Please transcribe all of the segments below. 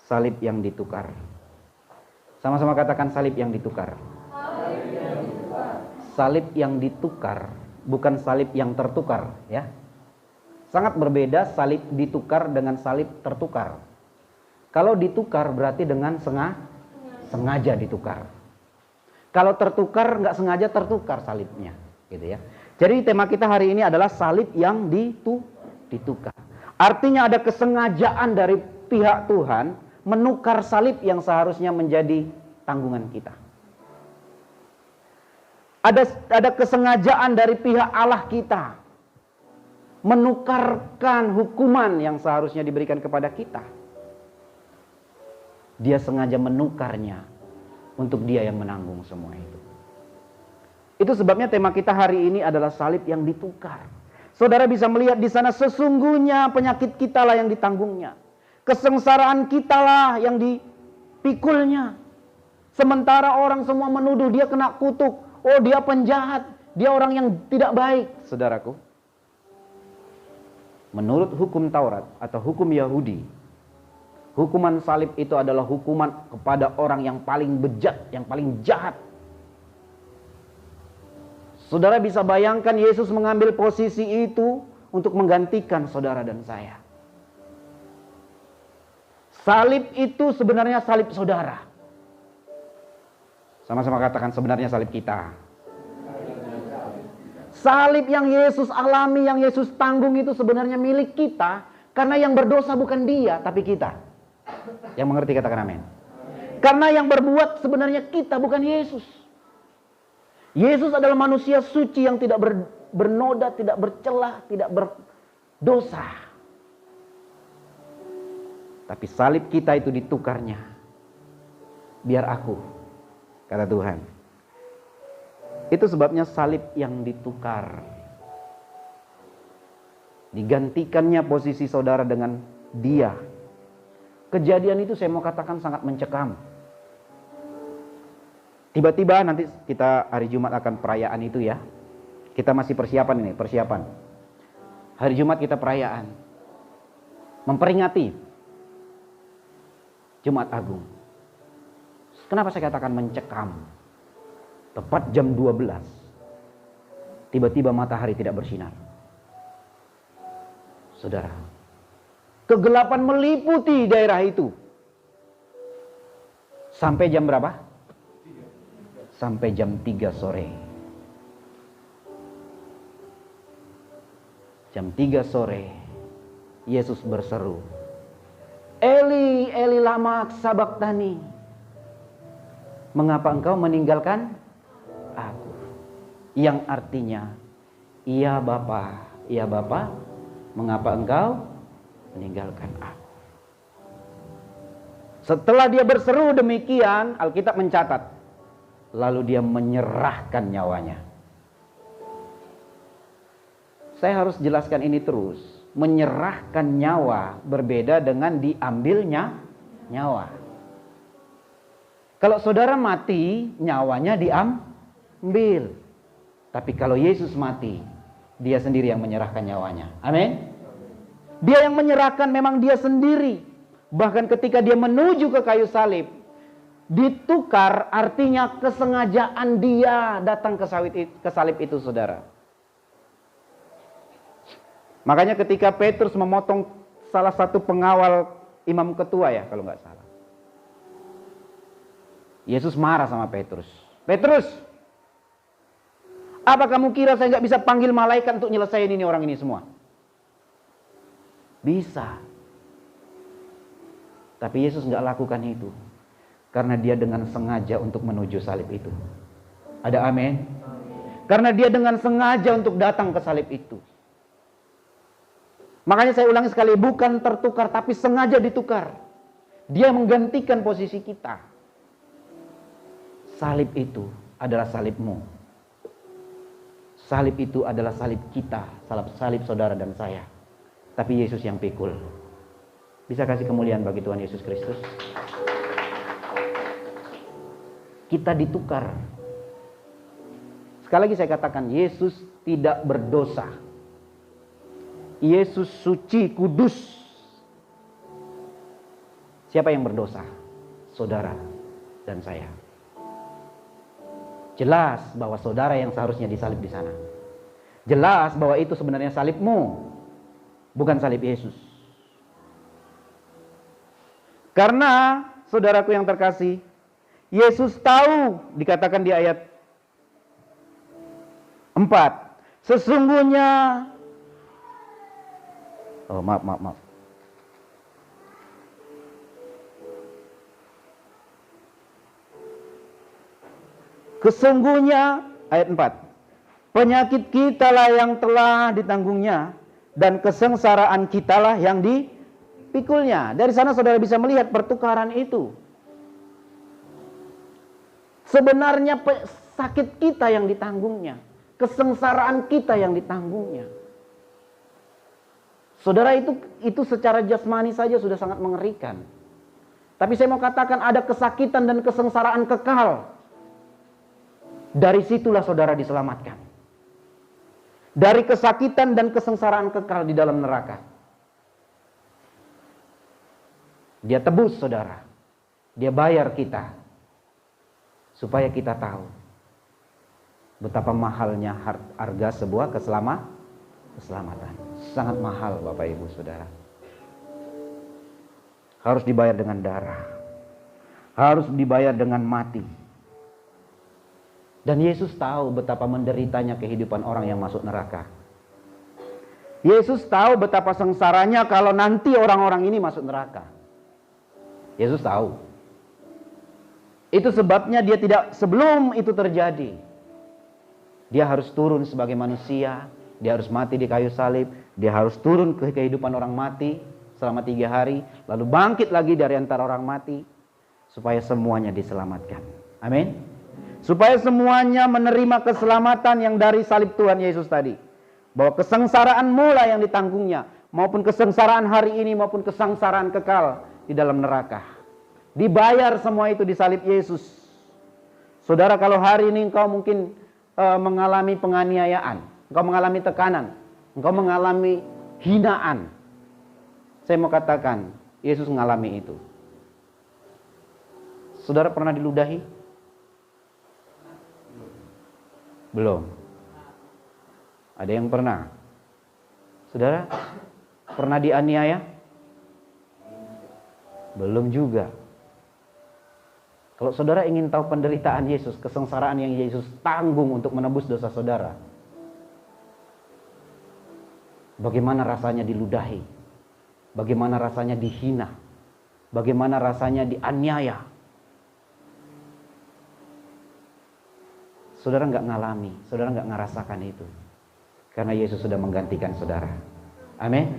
Salib yang ditukar. Sama-sama katakan salib yang ditukar. Salib yang ditukar, bukan salib yang tertukar, ya. Sangat berbeda salib ditukar dengan salib tertukar. Kalau ditukar berarti dengan sengaja ditukar. Kalau tertukar nggak sengaja tertukar salibnya, gitu ya. Jadi tema kita hari ini adalah salib yang ditukar. Artinya ada kesengajaan dari pihak Tuhan menukar salib yang seharusnya menjadi tanggungan kita. Ada kesengajaan dari pihak Allah kita menukarkan hukuman yang seharusnya diberikan kepada kita. Dia sengaja menukarnya untuk dia yang menanggung semua itu. Itu sebabnya tema kita hari ini adalah salib yang ditukar. Saudara bisa melihat di sana sesungguhnya penyakit kita lah yang ditanggungnya. Kesengsaraan kita lah yang dipikulnya. Sementara orang semua menuduh dia kena kutuk. Oh, dia penjahat, dia orang yang tidak baik. Saudaraku, menurut hukum Taurat atau hukum Yahudi, hukuman salib itu adalah hukuman kepada orang yang paling bejat, yang paling jahat. Saudara bisa bayangkan Yesus mengambil posisi itu untuk menggantikan saudara dan saya. Salib itu sebenarnya salib saudara. Sama-sama katakan sebenarnya salib kita. Salib yang Yesus alami, yang Yesus tanggung itu sebenarnya milik kita. Karena yang berdosa bukan dia, tapi kita. Yang mengerti katakan amin. Karena yang berbuat sebenarnya kita, bukan Yesus. Yesus adalah manusia suci yang tidak bernoda, tidak bercelah, tidak berdosa. Tapi salib kita itu ditukarnya. Biar aku, kata Tuhan. Itu sebabnya salib yang ditukar. Digantikannya posisi saudara dengan dia. Kejadian itu saya mau katakan sangat mencekam. Tiba-tiba nanti kita hari Jumat akan perayaan itu ya. Kita masih persiapan ini, persiapan. Hari Jumat kita perayaan. Memperingati Jumat Agung. Kenapa saya katakan mencekam? Tepat jam 12. Tiba-tiba matahari tidak bersinar. Saudara, kegelapan meliputi daerah itu. Sampai jam berapa? Sampai jam 3 sore. Jam 3 sore, Yesus berseru, Eli, Eli lama sabachthani. Mengapa engkau meninggalkan aku? Yang artinya, iya Bapa, mengapa engkau meninggalkan aku? Setelah dia berseru demikian, Alkitab mencatat, lalu dia menyerahkan nyawanya. Saya harus jelaskan ini terus. Menyerahkan nyawa berbeda dengan diambilnya nyawa. Kalau saudara mati, nyawanya diambil. Tapi kalau Yesus mati, dia sendiri yang menyerahkan nyawanya. Amin. Dia yang menyerahkan memang dia sendiri. Bahkan ketika dia menuju ke kayu salib, ditukar artinya kesengajaan dia datang ke salib itu, saudara. Makanya ketika Petrus memotong salah satu pengawal imam ketua ya, kalau nggak salah. Yesus marah sama Petrus. Petrus, apa kamu kira saya nggak bisa panggil malaikat untuk nyelesain ini orang ini semua? Bisa. Tapi Yesus nggak lakukan itu. Karena dia dengan sengaja untuk menuju salib itu. Ada amin? Karena dia dengan sengaja untuk datang ke salib itu. Makanya saya ulangi sekali, bukan tertukar tapi sengaja ditukar. Dia menggantikan posisi kita. Salib itu adalah salibmu. Salib itu adalah salib kita, salib saudara dan saya. Tapi Yesus yang pikul. Bisa kasih kemuliaan bagi Tuhan Yesus Kristus? Kita ditukar. Sekali lagi saya katakan, Yesus tidak berdosa. Yesus suci, kudus. Siapa yang berdosa? Saudara dan saya. Jelas bahwa saudara yang seharusnya disalib di sana. Jelas bahwa itu sebenarnya salibmu, bukan salib Yesus. Karena saudaraku yang terkasih, Yesus tahu, dikatakan di ayat 4, sesungguhnya, maaf. Kesungguhnya, ayat 4, penyakit kitalah yang telah ditanggungnya, dan kesengsaraan kitalah yang dipikulnya. Dari sana saudara bisa melihat pertukaran itu. Sebenarnya sakit kita yang ditanggungnya, kesengsaraan kita yang ditanggungnya. Saudara, itu secara jasmani saja sudah sangat mengerikan. Tapi saya mau katakan ada kesakitan dan kesengsaraan kekal. Dari situlah saudara diselamatkan. Dari kesakitan dan kesengsaraan kekal di dalam neraka. Dia tebus saudara. Dia bayar kita. Supaya kita tahu betapa mahalnya harga sebuah keselamatan. Sangat mahal Bapak Ibu Saudara. Harus dibayar dengan darah. Harus dibayar dengan mati. Dan Yesus tahu betapa menderitanya kehidupan orang yang masuk neraka. Yesus tahu betapa sengsaranya kalau nanti orang-orang ini masuk neraka. Yesus tahu. Itu sebabnya dia tidak, sebelum itu terjadi, dia harus turun sebagai manusia. Dia harus mati di kayu salib. Dia harus turun ke kehidupan orang mati selama 3 hari. Lalu bangkit lagi dari antara orang mati. Supaya semuanya diselamatkan. Amin. Supaya semuanya menerima keselamatan yang dari salib Tuhan Yesus tadi. Bahwa kesengsaraan mula yang ditanggungnya. Maupun kesengsaraan hari ini maupun kesengsaraan kekal di dalam neraka. Dibayar semua itu di salib Yesus. Saudara, kalau hari ini engkau mungkin mengalami penganiayaan. Engkau mengalami tekanan. Engkau mengalami hinaan. Saya mau katakan, Yesus mengalami itu. Saudara pernah diludahi? Belum. Ada yang pernah? Saudara, pernah dianiaya? Belum juga. Kalau saudara ingin tahu penderitaan Yesus, kesengsaraan yang Yesus tanggung untuk menebus dosa saudara, bagaimana rasanya diludahi, bagaimana rasanya dihina, bagaimana rasanya dianiaya. Saudara nggak ngalami, saudara nggak ngerasakan itu. Karena Yesus sudah menggantikan saudara. Amin.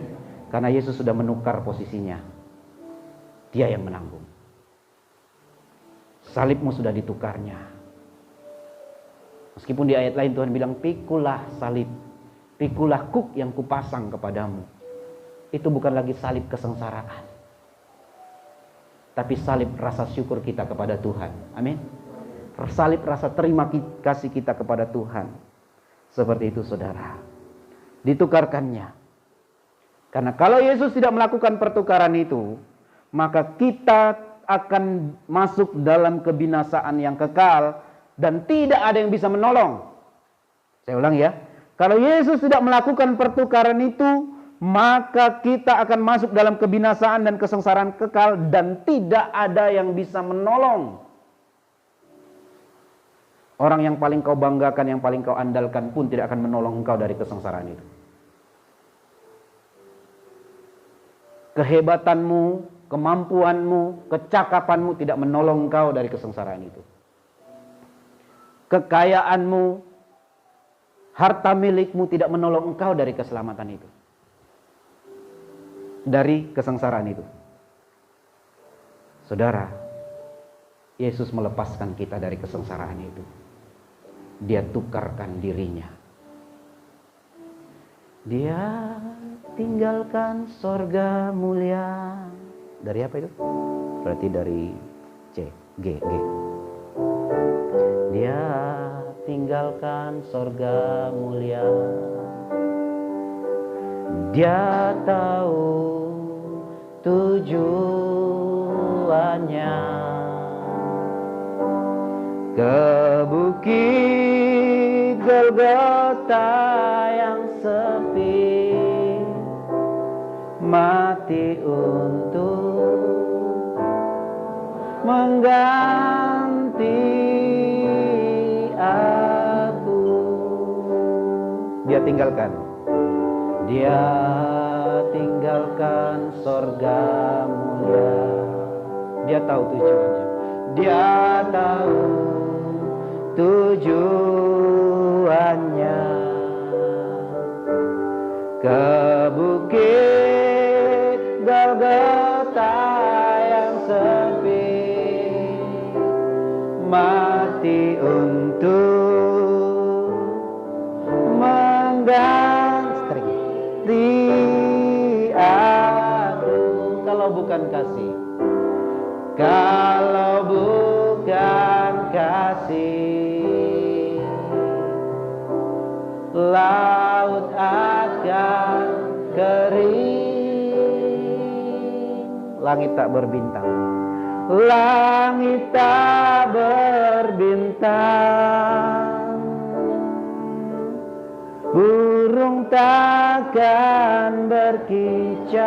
Karena Yesus sudah menukar posisinya. Dia yang menanggung. Salibmu sudah ditukarnya. Meskipun di ayat lain Tuhan bilang, pikulah salib, pikulah kuk yang kupasang kepadamu. Itu bukan lagi salib kesengsaraan. Tapi salib rasa syukur kita kepada Tuhan. Amin. Salib rasa terima kasih kita kepada Tuhan. Seperti itu saudara. Ditukarkannya. Karena kalau Yesus tidak melakukan pertukaran itu, maka kita akan masuk dalam kebinasaan yang kekal dan tidak ada yang bisa menolong. Saya ulang ya. Kalau Yesus tidak melakukan pertukaran itu, maka kita akan masuk dalam kebinasaan dan kesengsaraan kekal dan tidak ada yang bisa menolong. Orang yang paling kau banggakan, yang paling kau andalkan pun tidak akan menolong engkau dari kesengsaraan itu. Kehebatanmu, kemampuanmu, kecakapanmu tidak menolong engkau dari kesengsaraan itu. Kekayaanmu, harta milikmu tidak menolong engkau dari keselamatan itu. Dari kesengsaraan itu. Saudara, Yesus melepaskan kita dari kesengsaraan itu. Dia tukarkan dirinya. Dia tinggalkan sorga mulia. Dari apa itu? Berarti dari G. Dia tinggalkan sorga mulia. Dia tahu tujuan ke bukit Golgota yang sepi, mati untuk mengganti aku. Dia tinggalkan sorga mulia. Dia tahu tujuannya. Dia tahu tujuannya. Ke bukit Golgota yang sepi, mati untuk mengganti aku. Kalau bukan kasih, kalau bukan kasih, laut akan kering, langit tak berbintang, langit tak berbintang, burung takkan berkicau,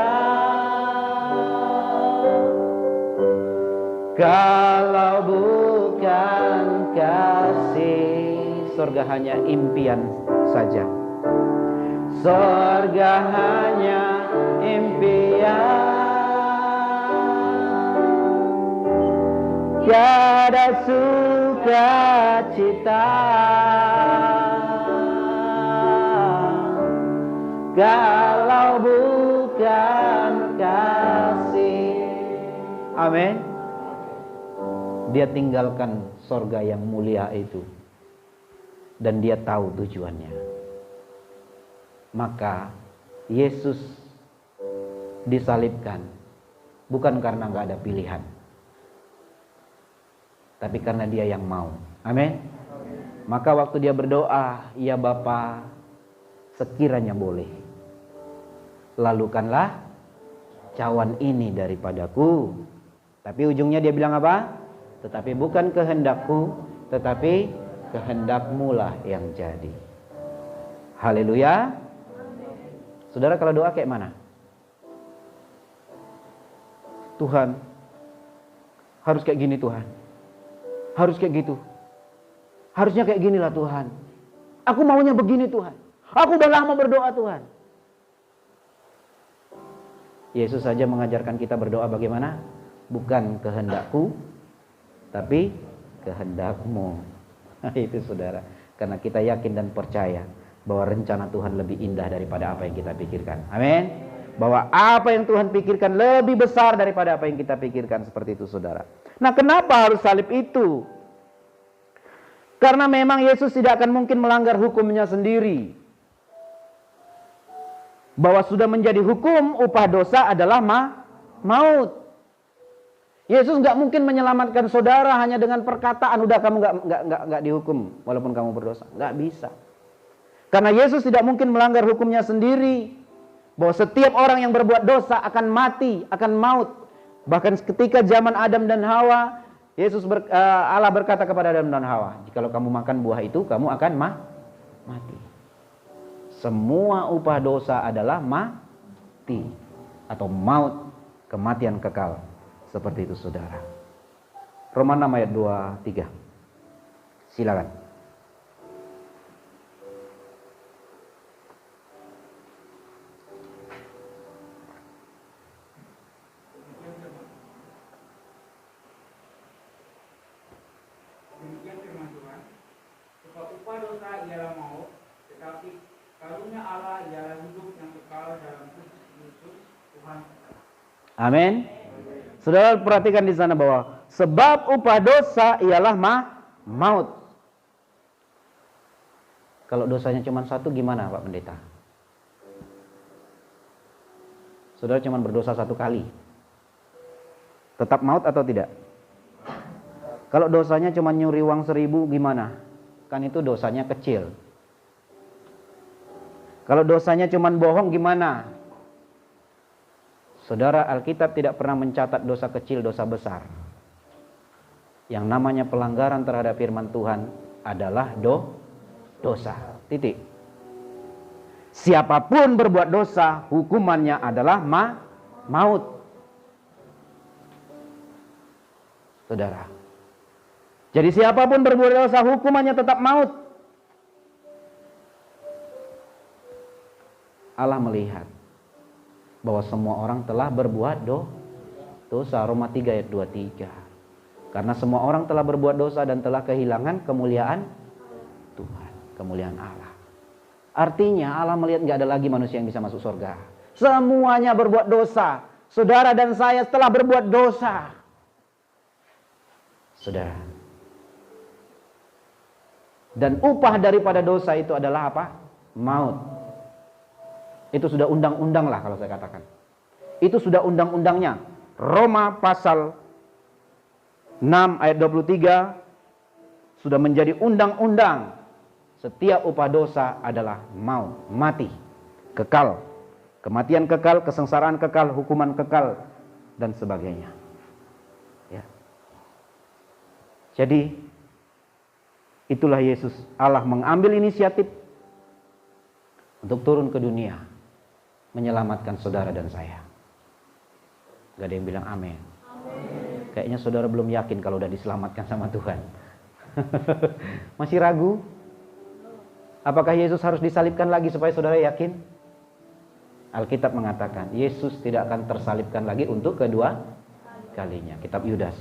kalau bukan kasih. Surga hanya impian saja. Surga hanya impian, tiada sukacita kalau bukan kasih. Amin. Dia tinggalkan sorga yang mulia itu, dan dia tahu tujuannya. Maka Yesus disalibkan bukan karena nggak ada pilihan, tapi karena dia yang mau. Amin. Maka waktu dia berdoa, ya Bapa, sekiranya boleh, lalukanlah cawan ini daripadaku. Tapi ujungnya dia bilang apa? Tetapi bukan kehendakku, tetapi kehendakmu lah yang jadi. Haleluya. Saudara, kalau doa kayak mana? Tuhan, harus kayak gini Tuhan, harus kayak gitu, harusnya kayak ginilah Tuhan, aku maunya begini Tuhan, aku udah lama berdoa Tuhan. Yesus saja mengajarkan kita berdoa bagaimana? Bukan kehendakku, tapi kehendakmu. Itu saudara, karena kita yakin dan percaya bahwa rencana Tuhan lebih indah daripada apa yang kita pikirkan. Amin. Bahwa apa yang Tuhan pikirkan lebih besar daripada apa yang kita pikirkan. Seperti itu saudara. Nah, kenapa harus salib itu? Karena memang Yesus tidak akan mungkin melanggar hukumnya sendiri. Bahwa sudah menjadi hukum, upah dosa adalah maut. Yesus nggak mungkin menyelamatkan saudara hanya dengan perkataan, udah kamu nggak dihukum walaupun kamu berdosa. Nggak bisa. Karena Yesus tidak mungkin melanggar hukumnya sendiri. Bahwa setiap orang yang berbuat dosa akan mati, akan maut. Bahkan ketika zaman Adam dan Hawa, Allah berkata kepada Adam dan Hawa, jikalau kamu makan buah itu, kamu akan mati. Semua upah dosa adalah mati atau maut, kematian kekal. Seperti itu saudara. Roma 6 ayat 2-3. Silakan. Demikian firman Tuhan, sebab upah dosa ialah maut, tetapi karunia Allah ialah hidup yang kekal dalam Kristus Yesus Tuhan kita. Amin. Saudara perhatikan di sana bahwa sebab upah dosa ialah maut. Kalau dosanya cuma satu gimana Pak Pendeta? Saudara cuma berdosa satu kali, tetap maut atau tidak? Kalau dosanya cuma nyuri uang 1.000 gimana? Kan itu dosanya kecil. Kalau dosanya cuma bohong gimana? Saudara, Alkitab tidak pernah mencatat dosa kecil, dosa besar. Yang namanya pelanggaran terhadap firman Tuhan adalah dosa. Titik. Siapapun berbuat dosa, hukumannya adalah maut. Saudara. Jadi siapapun berbuat dosa, hukumannya tetap maut. Allah melihat bahwa semua orang telah berbuat dosa. Roma 3 ayat 23. Karena semua orang telah berbuat dosa dan telah kehilangan kemuliaan Tuhan, kemuliaan Allah. Artinya Allah melihat gak ada lagi manusia yang bisa masuk surga. Semuanya berbuat dosa. Saudara dan saya telah berbuat dosa. Saudara. Dan upah daripada dosa itu adalah apa? Maut. Itu sudah undang-undang lah kalau saya katakan. Itu sudah undang-undangnya. Roma pasal 6 ayat 23 sudah menjadi undang-undang. Setiap upah dosa adalah maut, mati, kekal, kematian kekal, kesengsaraan kekal, hukuman kekal, dan sebagainya. Ya. Jadi itulah Yesus. Allah mengambil inisiatif untuk turun ke dunia, menyelamatkan saudara dan saya. Gak ada yang bilang amin. Kayaknya saudara belum yakin kalau udah diselamatkan sama Tuhan. Masih ragu? Apakah Yesus harus disalibkan lagi supaya saudara yakin? Alkitab mengatakan Yesus tidak akan tersalibkan lagi untuk kedua kalinya. Kitab Yudas.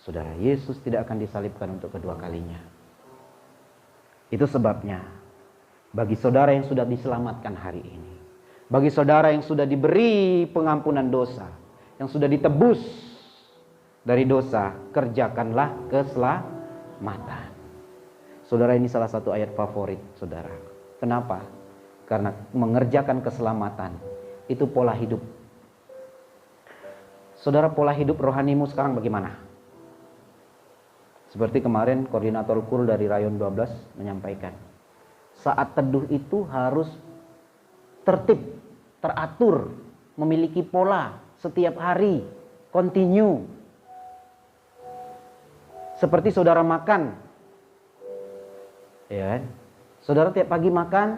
Saudara, Yesus tidak akan disalibkan untuk kedua kalinya. Itu sebabnya bagi saudara yang sudah diselamatkan hari ini, bagi saudara yang sudah diberi pengampunan dosa, yang sudah ditebus dari dosa, kerjakanlah keselamatan. Saudara, ini salah satu ayat favorit saudara. Kenapa? Karena mengerjakan keselamatan itu pola hidup. Saudara, pola hidup rohanimu sekarang bagaimana? Seperti kemarin koordinator KUR dari Rayon 12 menyampaikan. Saat teduh itu harus tertib, teratur, memiliki pola setiap hari, continue. Seperti saudara makan. Ya, saudara tiap pagi makan,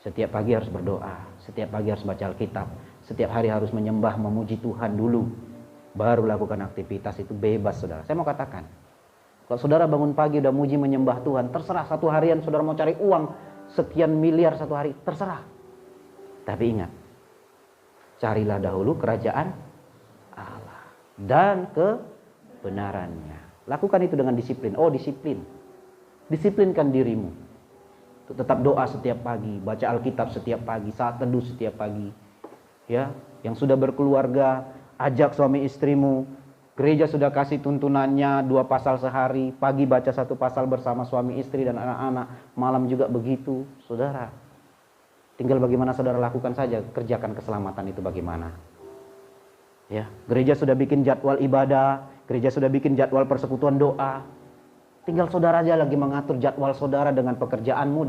setiap pagi harus berdoa, setiap pagi harus baca Alkitab, setiap hari harus menyembah, memuji Tuhan dulu, baru lakukan aktivitas. Itu bebas saudara. Saya mau katakan, kalau saudara bangun pagi udah muji menyembah Tuhan, terserah satu harian saudara mau cari uang sekian miliar satu hari, terserah. Tapi ingat, carilah dahulu kerajaan Allah dan kebenarannya. Lakukan itu dengan disiplin. Oh, disiplin. Disiplinkan dirimu untuk tetap doa setiap pagi, baca Alkitab setiap pagi, saat teduh setiap pagi. Ya, yang sudah berkeluarga, ajak suami istrimu. Gereja sudah kasih tuntunannya 2 pasal sehari, pagi baca 1 pasal bersama suami istri dan anak-anak, malam juga begitu. Saudara, tinggal bagaimana saudara lakukan saja, kerjakan keselamatan itu bagaimana. Ya, gereja sudah bikin jadwal ibadah, gereja sudah bikin jadwal persekutuan doa. Tinggal saudara aja lagi mengatur jadwal saudara dengan pekerjaanmu,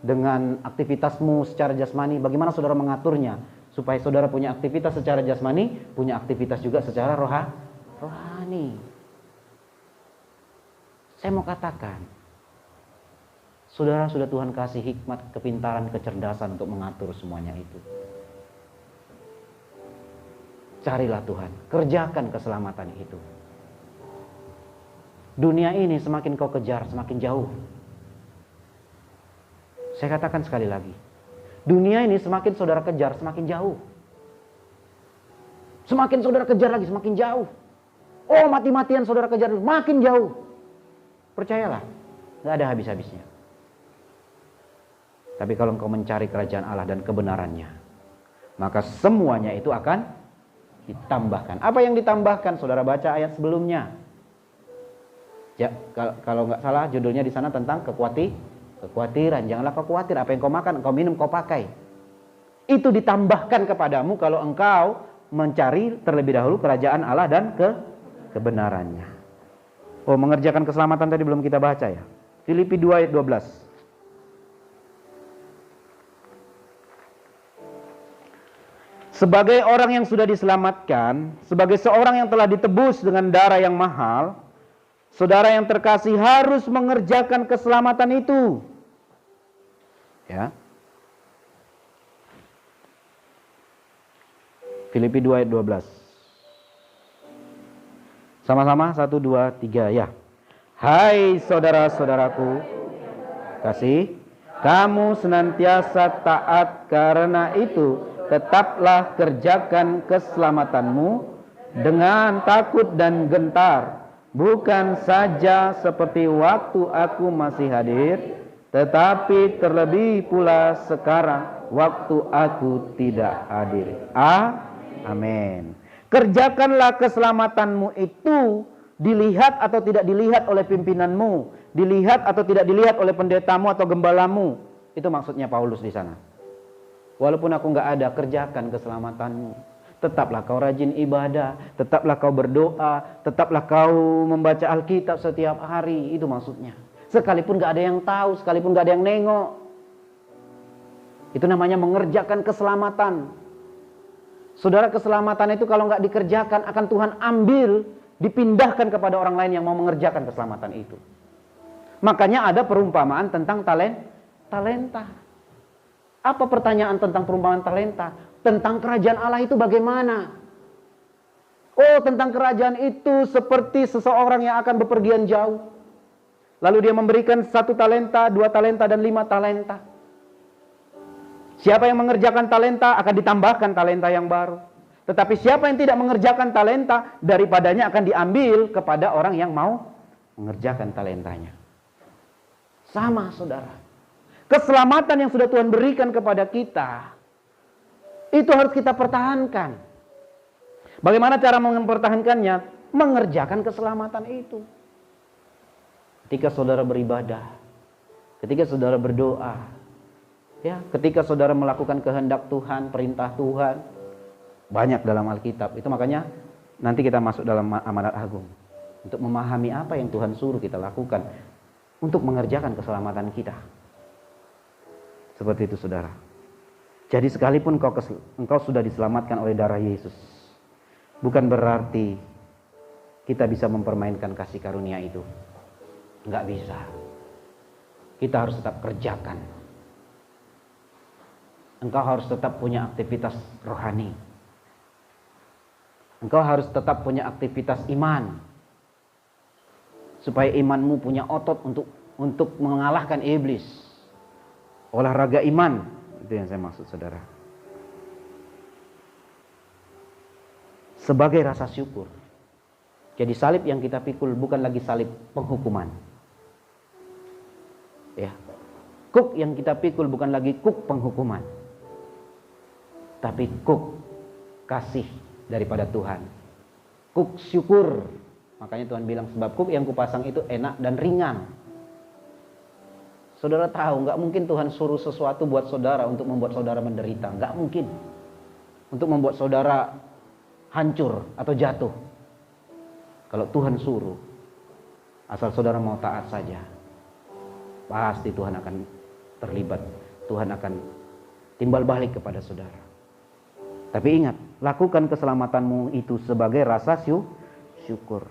dengan aktivitasmu secara jasmani. Bagaimana saudara mengaturnya supaya saudara punya aktivitas secara jasmani, punya aktivitas juga secara rohani. Saya mau katakan, saudara sudah Tuhan kasih hikmat, kepintaran, kecerdasan untuk mengatur semuanya itu. Carilah Tuhan, kerjakan keselamatan itu. Dunia ini semakin kau kejar, semakin jauh. Saya katakan sekali lagi, dunia ini semakin saudara kejar, semakin jauh. Semakin saudara kejar lagi, semakin jauh. Oh, mati-matian saudara kejar, makin jauh. Percayalah, gak ada habis-habisnya. Tapi kalau engkau mencari kerajaan Allah dan kebenarannya, maka semuanya itu akan ditambahkan. Apa yang ditambahkan? Saudara baca ayat sebelumnya. Ya, kalau nggak salah judulnya di sana tentang kekhawatiran. Janganlah kau khawatir, apa yang kau makan, kau minum, kau pakai. Itu ditambahkan kepadamu kalau engkau mencari terlebih dahulu kerajaan Allah dan kebenarannya. Oh, mengerjakan keselamatan tadi belum kita baca ya. Filipi 2 ayat 12. Sebagai orang yang sudah diselamatkan, sebagai seorang yang telah ditebus dengan darah yang mahal, saudara yang terkasih harus mengerjakan keselamatan itu. Ya. Filipi 2 ayat 12. Sama-sama 1, 2, 3 ya. Hai saudara-saudaraku kasih, kamu senantiasa taat, karena itu tetaplah kerjakan keselamatanmu dengan takut dan gentar, bukan saja seperti waktu aku masih hadir, tetapi terlebih pula sekarang waktu aku tidak hadir. Amin. Kerjakanlah keselamatanmu itu dilihat atau tidak dilihat oleh pimpinanmu, dilihat atau tidak dilihat oleh pendetamu atau gembalamu. Itu maksudnya Paulus di sana. Walaupun aku nggak ada, kerjakan keselamatanmu. Tetaplah kau rajin ibadah, tetaplah kau berdoa, tetaplah kau membaca Alkitab setiap hari. Itu maksudnya. Sekalipun nggak ada yang tahu, sekalipun nggak ada yang nengok. Itu namanya mengerjakan keselamatan. Saudara, keselamatan itu kalau nggak dikerjakan akan Tuhan ambil, dipindahkan kepada orang lain yang mau mengerjakan keselamatan itu. Makanya ada perumpamaan tentang talenta. Apa pertanyaan tentang perumpamaan talenta? Tentang kerajaan Allah itu bagaimana? Oh, tentang kerajaan itu seperti seseorang yang akan bepergian jauh. Lalu dia memberikan 1 talenta, 2 talenta, dan 5 talenta. Siapa yang mengerjakan talenta akan ditambahkan talenta yang baru. Tetapi siapa yang tidak mengerjakan talenta, daripadanya akan diambil kepada orang yang mau mengerjakan talentanya. Sama, saudara. Keselamatan yang sudah Tuhan berikan kepada kita, itu harus kita pertahankan. Bagaimana cara mempertahankannya? Mengerjakan keselamatan itu. Ketika saudara beribadah, ketika saudara berdoa, ya, ketika saudara melakukan kehendak Tuhan, perintah Tuhan, banyak dalam Alkitab. Itu makanya nanti kita masuk dalam amanat agung untuk memahami apa yang Tuhan suruh kita lakukan untuk mengerjakan keselamatan kita. Seperti itu, saudara. Jadi sekalipun engkau sudah diselamatkan oleh darah Yesus, bukan berarti kita bisa mempermainkan kasih karunia itu. Enggak bisa. Kita harus tetap kerjakan. Engkau harus tetap punya aktivitas rohani. Engkau harus tetap punya aktivitas iman. Supaya imanmu punya otot untuk mengalahkan iblis. Olahraga iman, itu yang saya maksud, saudara. Sebagai rasa syukur. Jadi salib yang kita pikul bukan lagi salib penghukuman. Ya. Kuk yang kita pikul bukan lagi kuk penghukuman. Tapi kuk kasih daripada Tuhan. Kuk syukur. Makanya Tuhan bilang, sebab kuk yang kupasang itu enak dan ringan. Saudara tahu, nggak mungkin Tuhan suruh sesuatu buat saudara untuk membuat saudara menderita. Nggak mungkin. Untuk membuat saudara hancur atau jatuh. Kalau Tuhan suruh, asal saudara mau taat saja, pasti Tuhan akan terlibat. Tuhan akan timbal balik kepada saudara. Tapi ingat, lakukan keselamatanmu itu sebagai rasa syukur.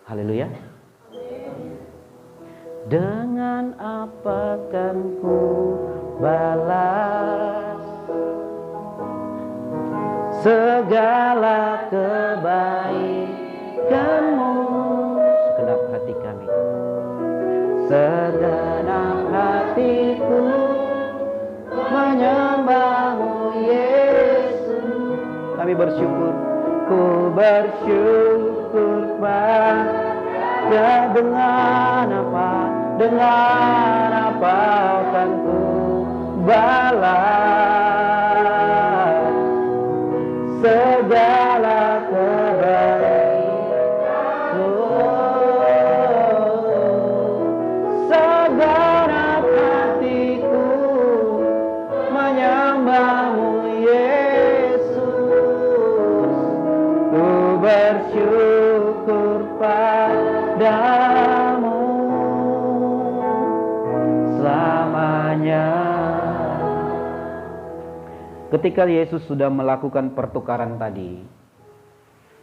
Haleluya. Dengan apa kan ku balas segala kebaikanmu? Segenap hati kami, segenap hatiku menyembahmu Yesus. Kami bersyukur, ku bersyukur pada dengan apa akan ku balas segala kebaikanmu. Segenap hatiku menyembahmu Yesus. Ku bersyukur padamu selamanya. Ketika Yesus sudah melakukan pertukaran tadi,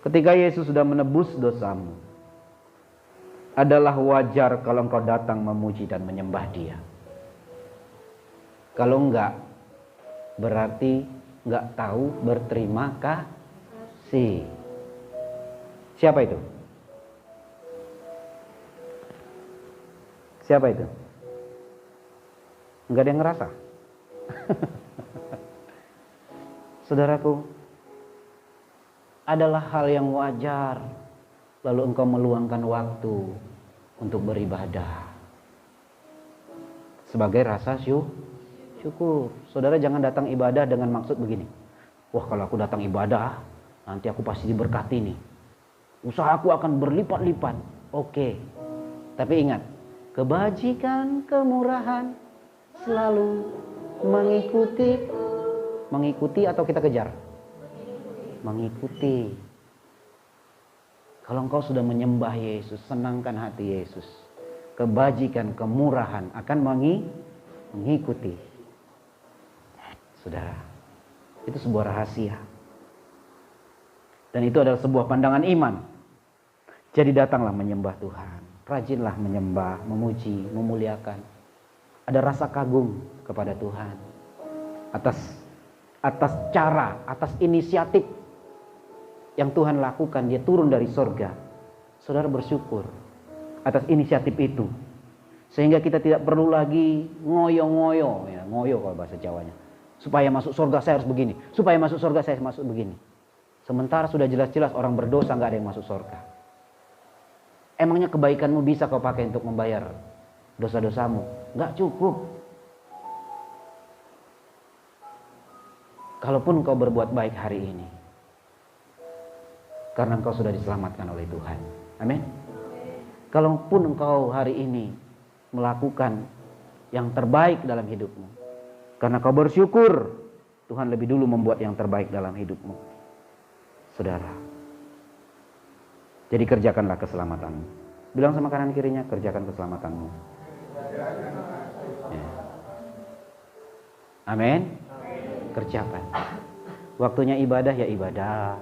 ketika Yesus sudah menebus dosamu, adalah wajar kalau engkau datang memuji dan menyembah Dia. Kalau enggak, berarti enggak tahu berterima kasih. Siapa itu? Siapa itu? Enggak ada yang ngerasa. Saudaraku, adalah hal yang wajar lalu engkau meluangkan waktu untuk beribadah sebagai rasa syukur. Saudara jangan datang ibadah dengan maksud begini. Wah, kalau aku datang ibadah, nanti aku pasti diberkati nih. Usahaku akan berlipat-lipat. Oke. Tapi ingat, kebajikan, kemurahan selalu mengikuti atau kita kejar? Mengikuti. Kalau engkau sudah menyembah Yesus, senangkan hati Yesus, kebajikan, kemurahan akan mengikuti. Saudara, itu sebuah rahasia. Dan itu adalah sebuah pandangan iman. Jadi datanglah menyembah Tuhan. Rajinlah menyembah, memuji, memuliakan. Ada rasa kagum kepada Tuhan. Atas cara, atas inisiatif yang Tuhan lakukan, Dia turun dari sorga. Saudara bersyukur atas inisiatif itu, sehingga kita tidak perlu lagi ngoyo-ngoyo, ya, ngoyo kalau bahasa Jawanya. Supaya masuk sorga saya harus begini, supaya masuk sorga saya masuk begini. Sementara sudah jelas-jelas orang berdosa nggak ada yang masuk sorga. Emangnya kebaikanmu bisa kau pakai untuk membayar dosa-dosamu? Nggak cukup. Kalaupun kau berbuat baik hari ini, karena engkau sudah diselamatkan oleh Tuhan. Amin. Kalaupun engkau hari ini melakukan yang terbaik dalam hidupmu, karena kau bersyukur, Tuhan lebih dulu membuat yang terbaik dalam hidupmu. Saudara, jadi kerjakanlah keselamatanmu. Bilang sama kanan kirinya, kerjakan keselamatanmu. Ya. Amin. Kerjakan. Waktunya ibadah ya ibadah.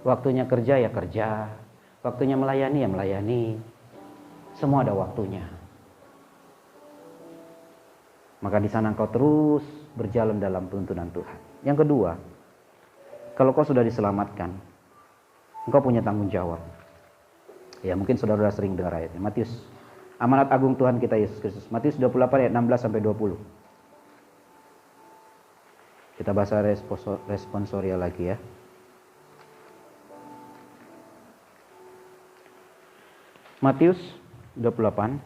Waktunya kerja ya kerja. Waktunya melayani ya melayani. Semua ada waktunya. Maka di sana engkau terus berjalan dalam tuntunan Tuhan. Yang kedua, kalau kau sudah diselamatkan, engkau punya tanggung jawab. Ya, mungkin saudara sering dengar ayatnya. Matius, amanat agung Tuhan kita Yesus Kristus. Matius 28 ayat 16 sampai 20. Kita bahasa responsorial lagi ya. Matius 28.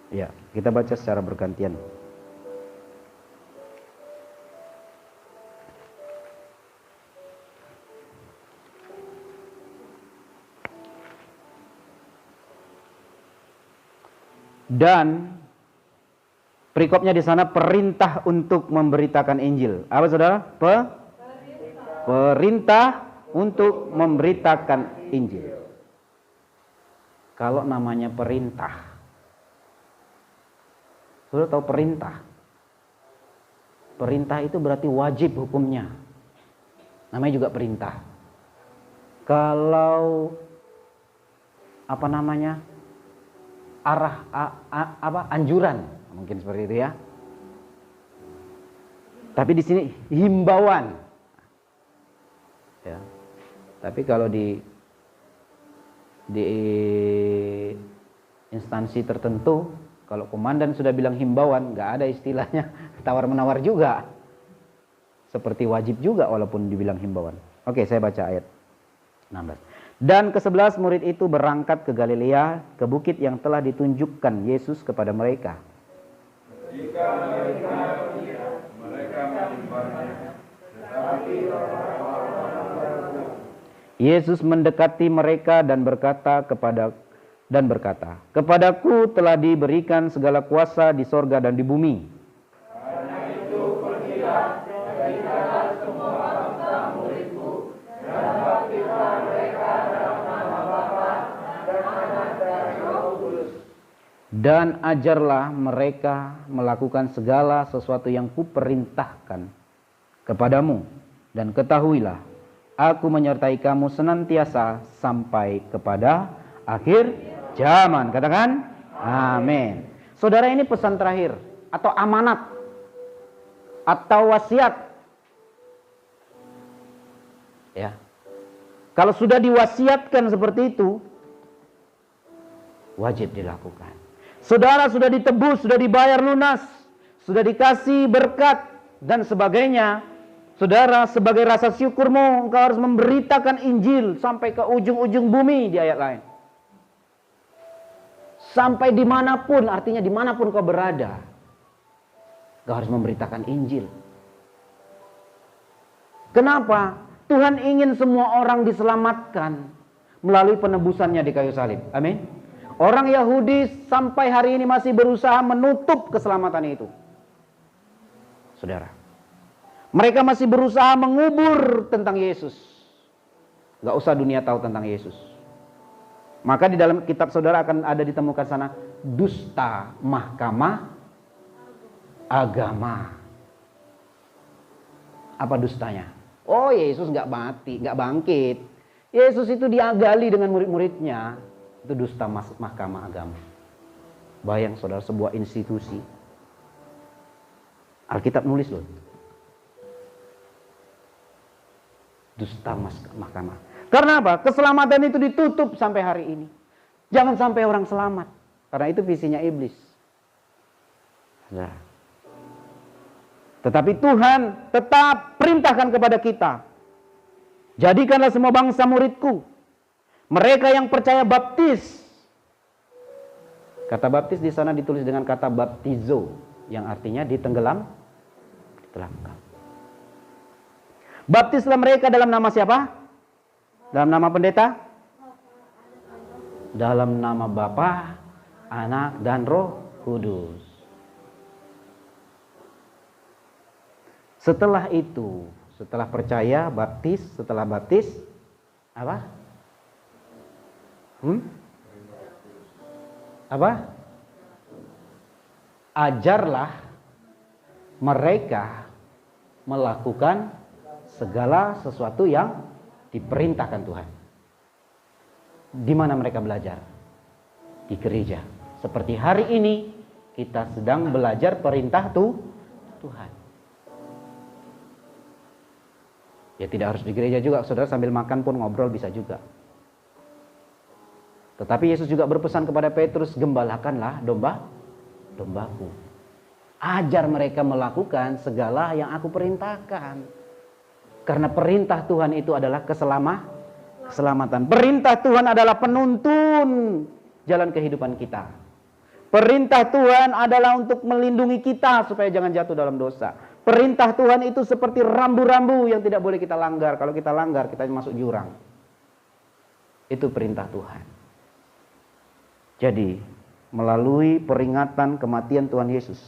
Ya, kita baca secara bergantian. Dan perikopnya di sana perintah untuk memberitakan Injil. Apa saudara? Perintah untuk memberitakan Injil. Kalau namanya perintah, saudara tahu perintah? Perintah itu berarti wajib hukumnya. Namanya juga perintah. Kalau apa namanya? Anjuran, mungkin seperti itu ya. Tapi di sini himbauan. Ya. Tapi kalau di instansi tertentu, kalau komandan sudah bilang himbauan, nggak ada istilahnya tawar-menawar juga. Seperti wajib juga walaupun dibilang himbauan. Oke, saya baca ayat 16. Dan ke-11 murid itu berangkat ke Galilea, ke bukit yang telah ditunjukkan Yesus kepada mereka. Jika mereka menyembahnya, tetapi Yesus mendekati mereka dan berkata, kepadaku telah diberikan segala kuasa di sorga dan di bumi. Karena itu pergilah, jadikanlah semua bangsa muridku, dan baptislah mereka dalam nama Bapa dan Anak dan Roh Kudus. Dan ajarlah mereka melakukan segala sesuatu yang kuperintahkan kepadamu. Dan ketahuilah, aku menyertai kamu senantiasa sampai kepada akhir zaman. Katakan, amin. Saudara, ini pesan terakhir atau amanat atau wasiat. Ya. Kalau sudah diwasiatkan seperti itu, wajib dilakukan. Saudara sudah ditebus, sudah dibayar lunas, sudah dikasih berkat dan sebagainya. Saudara, sebagai rasa syukurmu, engkau harus memberitakan Injil sampai ke ujung-ujung bumi di ayat lain. Sampai dimanapun, artinya dimanapun kau berada, kau harus memberitakan Injil. Kenapa? Tuhan ingin semua orang diselamatkan melalui penebusannya di kayu salib. Amin. Orang Yahudi sampai hari ini masih berusaha menutup keselamatan itu. Saudara, mereka masih berusaha mengubur tentang Yesus. Gak usah dunia tahu tentang Yesus. Maka di dalam kitab saudara akan ada ditemukan sana dusta mahkamah agama. Apa dustanya? Oh, Yesus gak mati, gak bangkit. Yesus itu diagali dengan murid-muridnya. Itu dusta mahkamah agama. Bayang saudara, sebuah institusi. Alkitab nulis loh. Dusta mahkamah. Karena apa? Keselamatan itu ditutup sampai hari ini. Jangan sampai orang selamat. Karena itu visinya iblis. Nah. Tetapi Tuhan tetap perintahkan kepada kita. Jadikanlah semua bangsa muridku. Mereka yang percaya baptis. Kata baptis di sana ditulis dengan kata baptizo, yang artinya ditenggelamkan. Baptislah mereka dalam nama siapa? Dalam nama pendeta? Dalam nama Bapa, Anak, dan Roh Kudus. Setelah itu, setelah percaya, baptis, setelah baptis, apa? Apa? Ajarlah mereka melakukan segala sesuatu yang diperintahkan Tuhan. Di mana mereka belajar? Di gereja. Seperti hari ini kita sedang belajar perintah Tuhan. Ya tidak harus di gereja juga, saudara, sambil makan pun ngobrol bisa juga. Tetapi Yesus juga berpesan kepada Petrus, gembalakanlah dombaku. Ajar mereka melakukan segala yang aku perintahkan. Karena perintah Tuhan itu adalah keselamatan. Perintah Tuhan adalah penuntun jalan kehidupan kita. Perintah Tuhan adalah untuk melindungi kita supaya jangan jatuh dalam dosa. Perintah Tuhan itu seperti rambu-rambu yang tidak boleh kita langgar. Kalau kita langgar, kita masuk jurang. Itu perintah Tuhan. Jadi, melalui peringatan kematian Tuhan Yesus,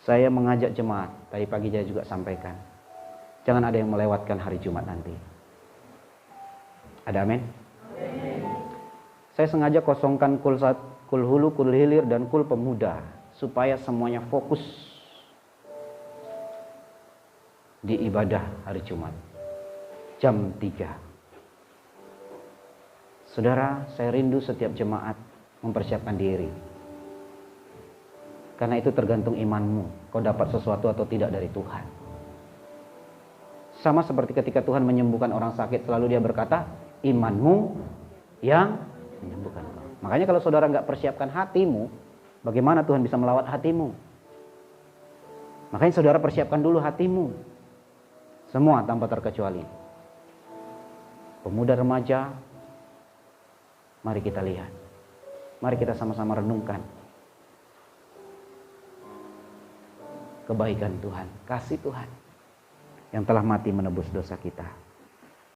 saya mengajak jemaat, tadi pagi saya juga sampaikan, jangan ada yang melewatkan hari Jumat nanti. Ada amin? Saya sengaja kosongkan kul hulu, kul hilir, dan kul pemuda, supaya semuanya fokus di ibadah hari Jumat, jam 3. Saudara, saya rindu setiap jemaat mempersiapkan diri. Karena itu tergantung imanmu. Kau dapat sesuatu atau tidak dari Tuhan. Sama seperti ketika Tuhan menyembuhkan orang sakit, selalu dia berkata, imanmu yang menyembuhkan kau. Makanya kalau saudara nggak persiapkan hatimu, bagaimana Tuhan bisa melawat hatimu? Makanya saudara persiapkan dulu hatimu. Semua tanpa terkecuali. Pemuda, remaja, mari kita lihat. Mari kita sama-sama renungkan kebaikan Tuhan, kasih Tuhan yang telah mati menebus dosa kita.